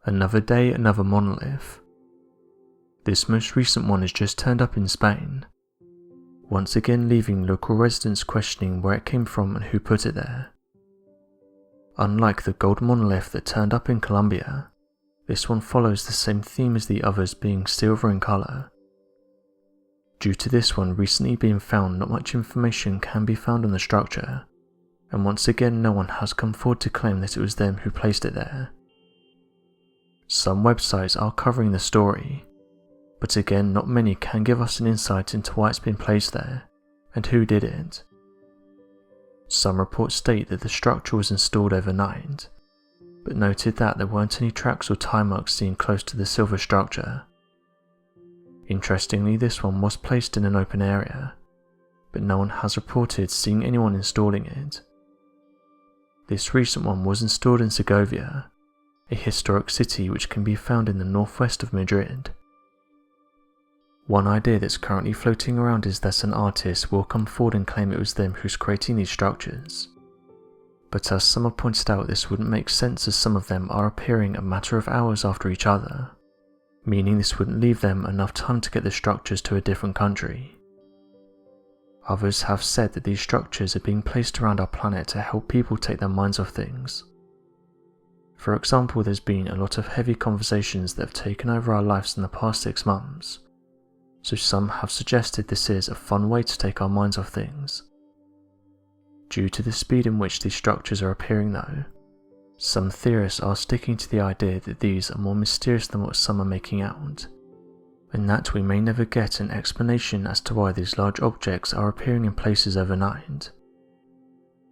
Another day, another monolith. This most recent one has just turned up in Spain, once again leaving local residents questioning where it came from and who put it there. Unlike the gold monolith that turned up in Colombia, this one follows the same theme as the others, being silver in colour. Due to this one recently being found, not much information can be found on the structure, and once again no one has come forward to claim that it was them who placed it there. Some websites are covering the story, but again not many can give us an insight into why it's been placed there, and who did it. Some reports state that the structure was installed overnight, but noted that there weren't any tracks or time marks seen close to the silver structure. Interestingly, this one was placed in an open area, but no one has reported seeing anyone installing it. This recent one was installed in Segovia, a historic city which can be found in the northwest of Madrid. One idea that's currently floating around is that an artist will come forward and claim it was them who's creating these structures. But as some have pointed out, this wouldn't make sense as some of them are appearing a matter of hours after each other, meaning this wouldn't leave them enough time to get the structures to a different country. Others have said that these structures are being placed around our planet to help people take their minds off things. For example, there's been a lot of heavy conversations that have taken over our lives in the past 6 months, so some have suggested this is a fun way to take our minds off things. Due to the speed in which these structures are appearing though, some theorists are sticking to the idea that these are more mysterious than what some are making out, and that we may never get an explanation as to why these large objects are appearing in places overnight.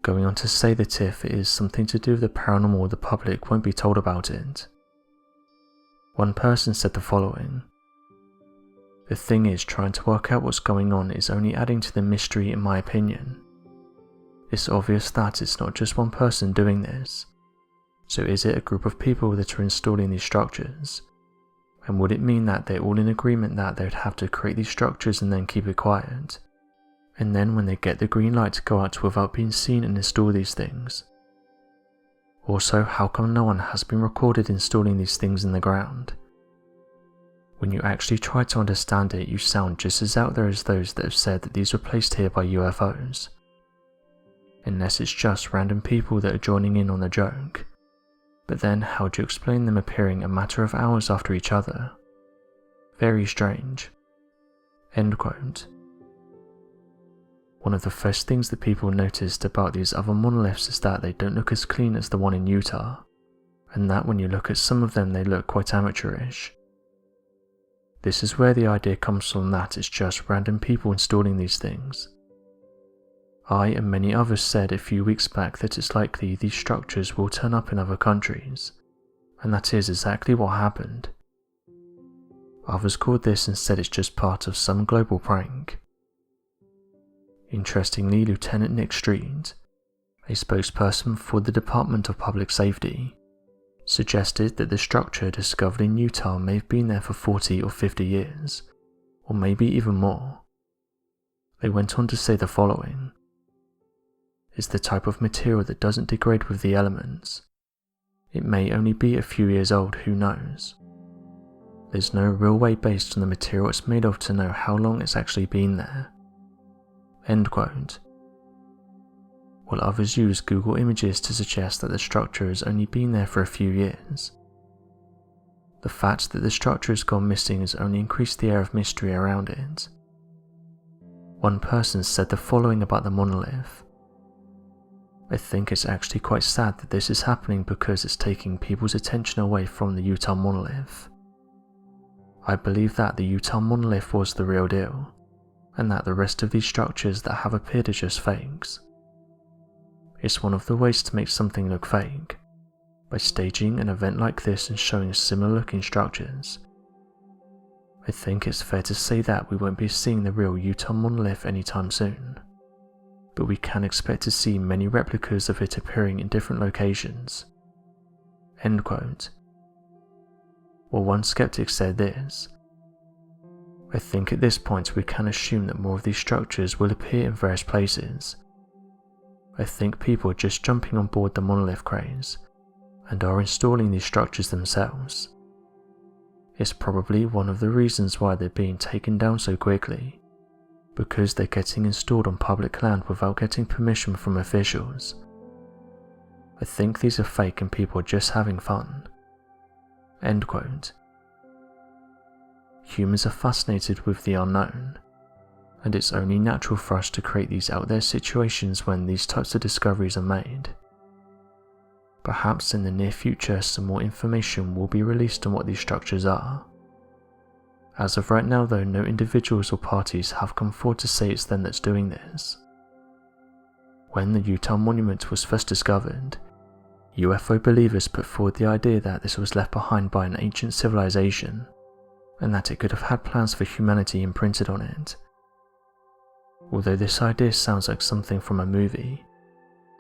Going on to say that if it is something to do with the paranormal, the public won't be told about it. One person said the following: "The thing is, trying to work out what's going on is only adding to the mystery in my opinion. It's obvious that it's not just one person doing this. So is it a group of people that are installing these structures? And would it mean that they're all in agreement that they would have to create these structures and then keep it quiet? And then when they get the green light to go out without being seen and install these things? Also, how come no one has been recorded installing these things in the ground? When you actually try to understand it, you sound just as out there as those that have said that these were placed here by UFOs. Unless it's just random people that are joining in on the joke. But then how do you explain them appearing a matter of hours after each other? Very strange." End quote. One of the first things that people noticed about these other monoliths is that they don't look as clean as the one in Utah, and that when you look at some of them they look quite amateurish. This is where the idea comes from that it's just random people installing these things. I and many others said a few weeks back that it's likely these structures will turn up in other countries, and that is exactly what happened. Others called this and said it's just part of some global prank. Interestingly, Lieutenant Nick Street, a spokesperson for the Department of Public Safety, suggested that the structure discovered in Utah may have been there for 40 or 50 years, or maybe even more. They went on to say the following: "It's the type of material that doesn't degrade with the elements. It may only be a few years old, who knows? There's no real way based on the material it's made of to know how long it's actually been there." End quote. While others use Google Images to suggest that the structure has only been there for a few years. The fact that the structure has gone missing has only increased the air of mystery around it. One person said the following about the monolith: "I think it's actually quite sad that this is happening because it's taking people's attention away from the Utah monolith. I believe that the Utah monolith was the real deal, and that the rest of these structures that have appeared are just fakes. It's one of the ways to make something look fake, by staging an event like this and showing similar looking structures. I think it's fair to say that we won't be seeing the real Utah monolith anytime soon, but we can expect to see many replicas of it appearing in different locations." End quote. Well, one skeptic said this: "I think at this point we can assume that more of these structures will appear in various places. I think people are just jumping on board the monolith craze, and are installing these structures themselves. It's probably one of the reasons why they're being taken down so quickly, because they're getting installed on public land without getting permission from officials. I think these are fake and people are just having fun." End quote. Humans are fascinated with the unknown, and it's only natural for us to create these out there situations when these types of discoveries are made. Perhaps in the near future some more information will be released on what these structures are. As of right now though, no individuals or parties have come forward to say it's them that's doing this. When the Utah Monument was first discovered, UFO believers put forward the idea that this was left behind by an ancient civilization, and that it could have had plans for humanity imprinted on it. Although this idea sounds like something from a movie,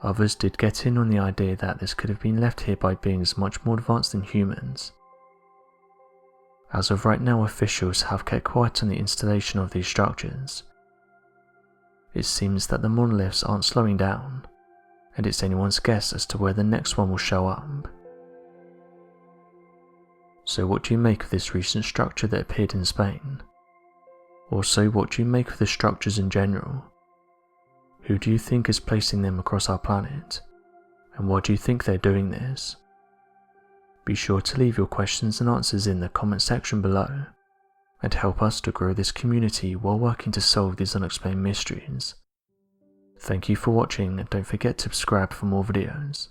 others did get in on the idea that this could have been left here by beings much more advanced than humans. As of right now, officials have kept quiet on the installation of these structures. It seems that the monoliths aren't slowing down, and it's anyone's guess as to where the next one will show up. So what do you make of this recent structure that appeared in Spain? Also, what do you make of the structures in general? Who do you think is placing them across our planet? And why do you think they're doing this? Be sure to leave your questions and answers in the comment section below, and help us to grow this community while working to solve these unexplained mysteries. Thank you for watching, and don't forget to subscribe for more videos.